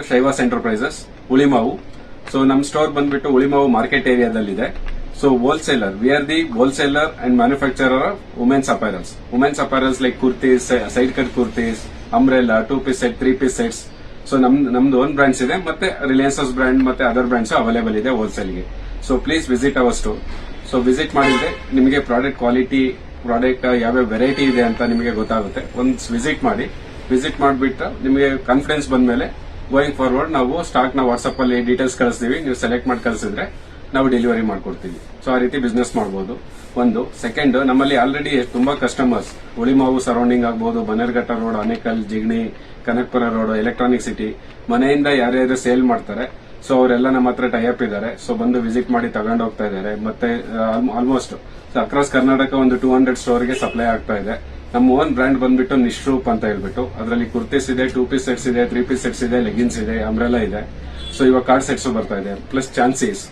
ಶೈವಾಸ್ enterprises Ulimavu. So ನಮ್ store ಬಂದ್ಬಿಟ್ಟು Ulimavu market ಏರಿಯಾದಲ್ಲಿದೆ. So wholesaler, we are the wholesaler and manufacturer of women's apparels. Women's apparels like kurtis, side cut kurtis, umbrella, 2 piece set, 3 piece sets. So ನಮ್ದು own brands ಇದೆ, ಮತ್ತೆ Reliance brand ಮತ್ತೆ other brands available ಇದೆ ಹೋಲ್ಸೇಲ್ಗೆ. So please visit our store. So visit ಮಾಡಿದ್ರೆ ನಿಮಗೆ product quality, product ಯಾವ್ಯಾವ variety ಇದೆ ಅಂತ ನಿಮಗೆ ಗೊತ್ತಾಗುತ್ತೆ. ಒಂದ್ ವಿಸಿಟ್ ಮಾಡಿ. ವಿಸಿಟ್ ಮಾಡಿಬಿಟ್ಟು ನಿಮಗೆ ಕಾನ್ಫಿಡೆನ್ಸ್ ಬಂದ್ಮೇಲೆ ಗೋಯಿಂಗ್ ಫಾರ್ವರ್ಡ್ ನಾವು ಸ್ಟಾಕ್ ನ ವಾಟ್ಸ್ಆಪ್ ಅಲ್ಲಿ ಡೀಟೇಲ್ಸ್ ಕಳಿಸ್ತೀವಿ. ನೀವು ಸೆಲೆಕ್ಟ್ ಮಾಡಿ ಕಳಿಸಿದ್ರೆ ನಾವು ಡೆಲಿವರಿ ಮಾಡ್ಕೊಡ್ತೀವಿ. ಸೊ ಆ ರೀತಿ ಬಿಸ್ನೆಸ್ ಮಾಡಬಹುದು. ಒಂದು ಸೆಕೆಂಡ್, ನಮ್ಮಲ್ಲಿ ಆಲ್ರೆಡಿ ತುಂಬಾ ಕಸ್ಟಮರ್ಸ್ ಉಳಿಮಾವು ಸರೌಂಡಿಂಗ್ ಆಗ್ಬಹುದು, Bannerghatta road, Anekal, Jigani, Kanakapura road, electronic city ಮನೆಯಿಂದ ಯಾರ್ಯಾರು ಸೇಲ್ ಮಾಡ್ತಾರೆ. ಸೊ ಅವರೆಲ್ಲ ನಮ್ಮ ಹತ್ರ ಟೈಅಪ್ ಇದ್ದಾರೆ. ಸೊ ಬಂದು ವಿಸಿಟ್ ಮಾಡಿ ತಗೊಂಡು ಹೋಗ್ತಾ ಇದ್ದಾರೆ. ಮತ್ತೆ ಆಲ್ಮೋಸ್ಟ್ ಅಕ್ರಾಸ್ ಕರ್ನಾಟಕ ಒಂದು 200 ಸ್ಟೋರ್ಗೆ ಸಪ್ಲೈ ಆಗ್ತಾ ಇದೆ. ನಮ್ಮ ಓನ್ ಬ್ರಾಂಡ್ ಬಂದ್ಬಿಟ್ಟು ನಿಶ್ರೂಪ್ ಅಂತ ಹೇಳ್ಬಿಟ್ಟು, ಅದರಲ್ಲಿ ಕುರ್ತೀಸ್ ಇದೆ, 2 ಪೀಸ್ ಸೆಟ್ಸ್ ಇದೆ, 3 ಪೀಸ್ ಸೆಟ್ಸ್ ಇದೆ, ಲೆಗಿನ್ಸ್ ಇದೆ, ಅಂಬ್ರೆಲಾ ಇದೆ. ಸೊ ಇವಾಗ ಕಾರ್ಡ್ ಸೆಟ್ಸ್ ಬರ್ತಾ ಇದೆ. ಪ್ಲಸ್ ಚಾನ್ಸೀಸ್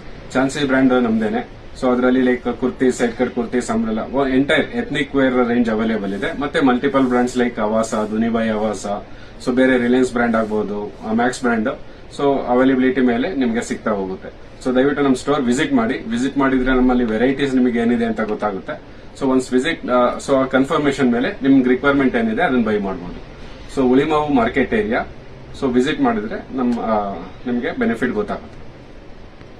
ಬ್ರ್ಯಾಂಡ್ ನಮ್ದೇನೆ. ಸೊ ಅದರಲ್ಲಿ like kurti, side cut kurtis, umbrella, entire ethnic wear range available ಇದೆ. ಮತ್ತೆ ಮಲ್ಟಿಪಲ್ ಬ್ರಾಂಡ್ಸ್ ಲೈಕ್ ಅವಾಸ, ದುನಿಬಾಯಿ ಅವಾಸ, ಸೊ ಬೇರೆ ರಿಲಯನ್ಸ್ ಬ್ರ್ಯಾಂಡ್ ಆಗ್ಬಹುದು, ಮ್ಯಾಕ್ಸ್ ಬ್ರ್ಯಾಂಡ್. ಸೊ ಅವೈಲೇಬಿಲಿಟಿ ಮೇಲೆ ನಿಮಗೆ ಸಿಗ್ತಾ ಹೋಗುತ್ತೆ. ಸೊ ದಯವಿಟ್ಟು ನಮ್ಮ ಸ್ಟೋರ್ ವಿಸಿಟ್ ಮಾಡಿ. ವಿಸಿಟ್ ಮಾಡಿದ್ರೆ ನಮ್ಮಲ್ಲಿ ವೆರೈಟೀಸ್ ನಿಮಗೆ ಏನಿದೆ ಅಂತ ಗೊತ್ತಾಗುತ್ತೆ. ಸೊ ಒನ್ಸ್ ವಿಸಿಟ್, ಸೊ ಆ ಕನ್ಫರ್ಮೇಶನ್ ಮೇಲೆ ನಿಮ್ಗೆ ರಿಕ್ವೈರ್ಮೆಂಟ್ ಏನಿದೆ ಅದನ್ನ ಬೈ ಮಾಡಬಹುದು. So Ulimavu market area. So visit ಮಾಡಿದ್ರೆ ನಿಮಗೆ ಬೆನಿಫಿಟ್ ಗೊತ್ತಾಗುತ್ತೆ.